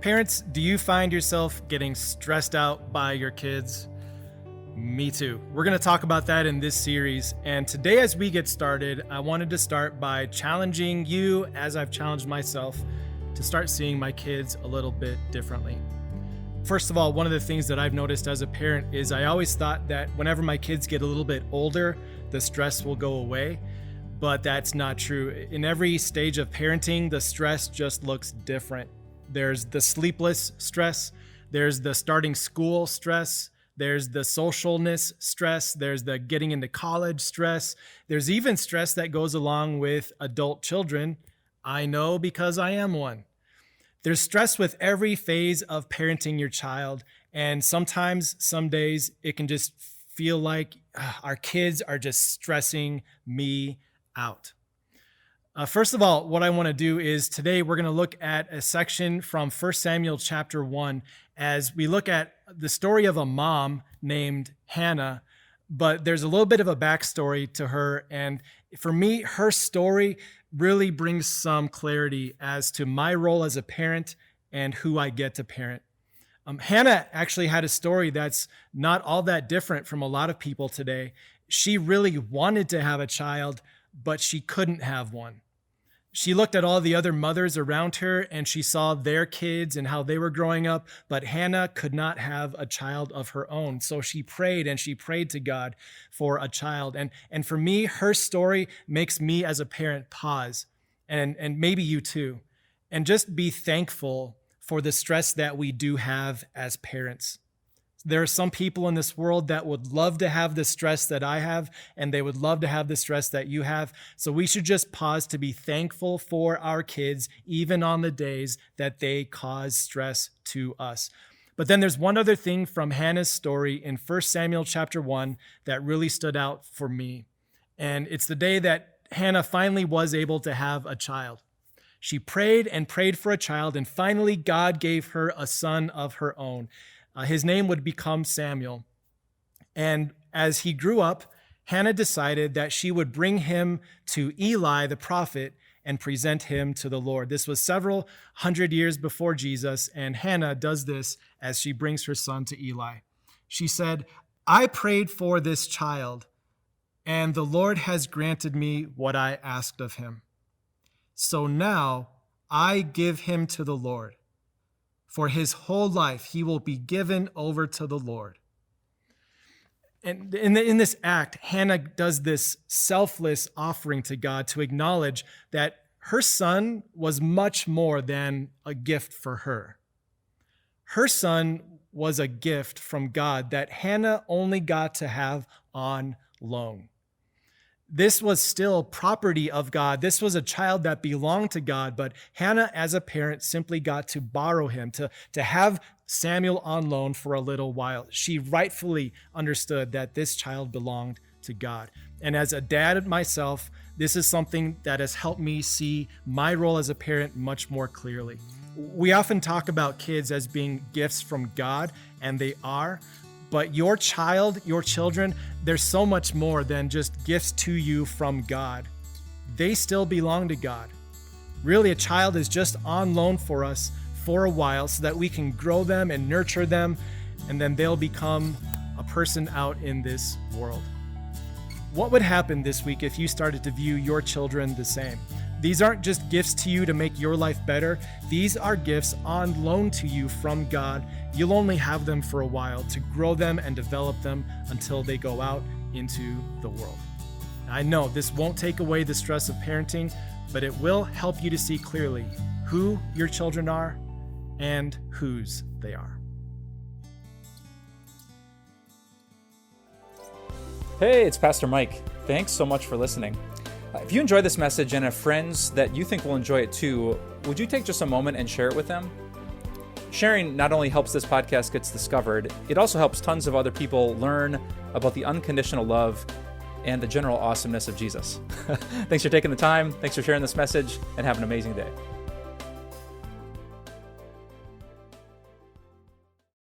Parents, do you find yourself getting stressed out by your kids? Me too. We're going to talk about that in this series. And today, as we get started, I wanted to start by challenging you, as I've challenged myself, to start seeing my kids a little bit differently. First of all, one of the things that I've noticed as a parent is I always thought that whenever my kids get a little bit older, the stress will go away. But that's not true. In every stage of parenting, the stress just looks different. There's the sleepless stress, there's the starting school stress, there's the socialness stress, there's the getting into college stress, there's even stress that goes along with adult children. I know because I am one. There's stress with every phase of parenting your child, and sometimes, some days, it can just feel like our kids are just stressing me out. First of all, what I want to do is today we're going to look at a section from 1 Samuel chapter 1 as we look at the story of a mom named Hannah, but there's a little bit of a backstory to her. And for me, her story really brings some clarity as to my role as a parent and who I get to parent. Hannah actually had a story that's not all that different from a lot of people today. She really wanted to have a child, but she couldn't have one. She looked at all the other mothers around her and she saw their kids and how they were growing up, but Hannah could not have a child of her own. So she prayed and she prayed to God for a child. And for me, her story makes me as a parent pause, and maybe you too, and just be thankful for the stress that we do have as parents. There are some people in this world that would love to have the stress that I have, and they would love to have the stress that you have. So we should just pause to be thankful for our kids, even on the days that they cause stress to us. But then there's one other thing from Hannah's story in 1 Samuel chapter 1 that really stood out for me. And it's the day that Hannah finally was able to have a child. She prayed and prayed for a child, and finally God gave her a son of her own. His name would become Samuel. And as he grew up, Hannah decided that she would bring him to Eli the prophet and present him to the Lord. This was several hundred years before Jesus, and Hannah does this as she brings her son to Eli. She said, "I prayed for this child, and the Lord has granted me what I asked of him. So now I give him to the Lord. For his whole life, he will be given over to the Lord." And in this act, Hannah does this selfless offering to God to acknowledge that her son was much more than a gift for her. Her son was a gift from God that Hannah only got to have on loan. This was still property of God. This was a child that belonged to God, but Hannah, as a parent, simply got to borrow him, to have Samuel on loan for a little while. She rightfully understood that this child belonged to God. And as a dad myself, this is something that has helped me see my role as a parent much more clearly. We often talk about kids as being gifts from God, and they are. But your child, your children, they're so much more than just gifts to you from God. They still belong to God. Really, a child is just on loan for us for a while so that we can grow them and nurture them, and then they'll become a person out in this world. What would happen this week if you started to view your children the same? These aren't just gifts to you to make your life better. These are gifts on loan to you from God. You'll only have them for a while to grow them and develop them until they go out into the world. I know this won't take away the stress of parenting, but it will help you to see clearly who your children are and whose they are. Hey, it's Pastor Mike. Thanks so much for listening. If you enjoy this message and have friends that you think will enjoy it too, would you take just a moment and share it with them? Sharing not only helps this podcast gets discovered, it also helps tons of other people learn about the unconditional love and the general awesomeness of Jesus. Thanks for taking the time. Thanks for sharing this message, and have an amazing day.